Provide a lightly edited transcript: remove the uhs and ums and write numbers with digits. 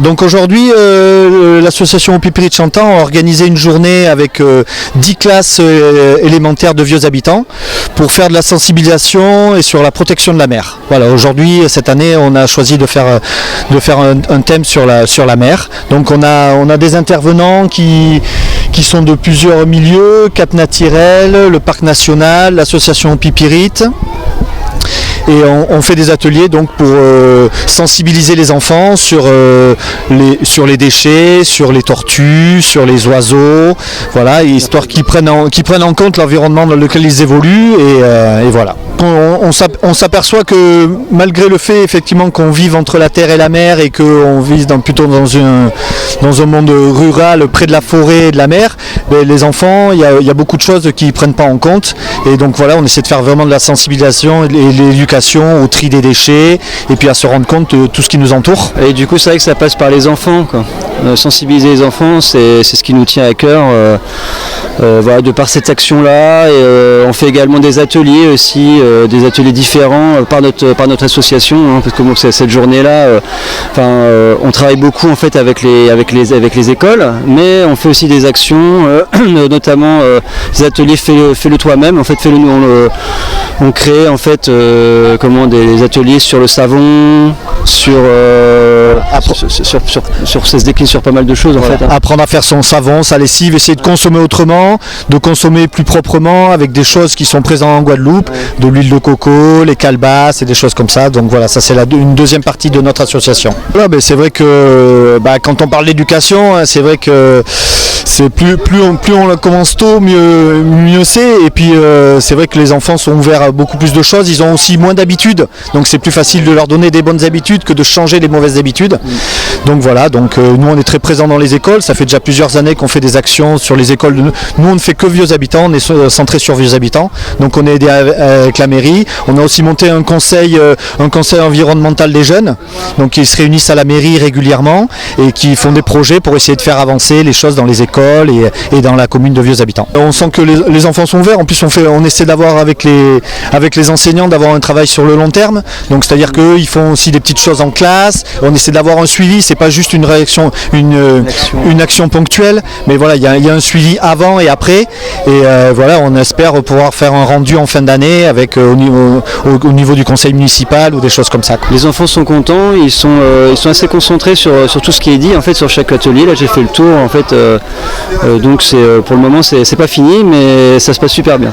Donc aujourd'hui, l'association Au Pipiri de Chantan a organisé une journée avec 10 classes élémentaires de vieux habitants pour faire de la sensibilisation et sur la protection de la mer. Voilà, aujourd'hui, cette année, on a choisi de faire un thème sur la mer. Donc on a des intervenants qui sont de plusieurs milieux, Cap Naturel, le Parc National, l'association Au Pipirite. Et on fait des ateliers donc pour sensibiliser les enfants sur les déchets, sur les tortues, sur les oiseaux, voilà, histoire qu'ils prennent en compte l'environnement dans lequel ils évoluent et voilà. On s'aperçoit que malgré le fait effectivement qu'on vive entre la terre et la mer et qu'on vit plutôt dans un monde rural près de la forêt et de la mer, les enfants, il y a beaucoup de choses qu'ils ne prennent pas en compte et donc voilà, on essaie de faire vraiment de la sensibilisation et de l'éducation au tri des déchets et puis à se rendre compte de tout ce qui nous entoure. Et du coup c'est vrai que ça passe par les enfants, quoi. Sensibiliser les enfants, c'est ce qui nous tient à cœur. Voilà, de par cette action-là, et on fait également des ateliers aussi, des ateliers différents par notre association, hein, parce que bon, cette journée-là, on travaille beaucoup en fait avec les écoles, mais on fait aussi des actions, notamment des ateliers fais-le toi-même. En fait, fais-le nous, on crée en fait des ateliers sur le savon, ça se décline sur pas mal de choses en fait. Hein. Apprendre à faire son savon, sa lessive, essayer de consommer autrement, de consommer plus proprement avec des choses qui sont présentes en Guadeloupe, de l'huile de coco, les calebasses et des choses comme ça. Donc voilà, ça c'est une deuxième partie de notre association. Voilà, c'est vrai que quand on parle d'éducation, c'est vrai que c'est plus on commence tôt, mieux c'est. Et puis c'est vrai que les enfants sont ouverts à beaucoup plus de choses, ils ont aussi moins d'habitudes. Donc c'est plus facile de leur donner des bonnes habitudes que de changer les mauvaises habitudes. Donc voilà, nous on est très présents dans les écoles, ça fait déjà plusieurs années qu'on fait des actions sur les écoles. Nous on ne fait que vieux habitants, on est centré sur vieux habitants. Donc on est aidé avec la mairie. On a aussi monté un conseil environnemental des jeunes, donc ils se réunissent à la mairie régulièrement et qui font des projets pour essayer de faire avancer les choses dans les écoles et dans la commune de vieux habitants. On sent que les enfants sont ouverts. En plus on essaie d'avoir avec les enseignants d'avoir un travail sur le long terme. Donc c'est-à-dire qu'eux ils font aussi des petites choses en classe. On essaie d'avoir un suivi. C'est pas juste une action ponctuelle, mais voilà, il y a un suivi avant et après. Et voilà, on espère pouvoir faire un rendu en fin d'année avec au niveau du conseil municipal ou des choses comme ça. Les enfants sont contents, ils sont assez concentrés sur tout ce qui est dit en fait sur chaque atelier. Là j'ai fait le tour en fait, donc pour le moment c'est pas fini, mais ça se passe super bien.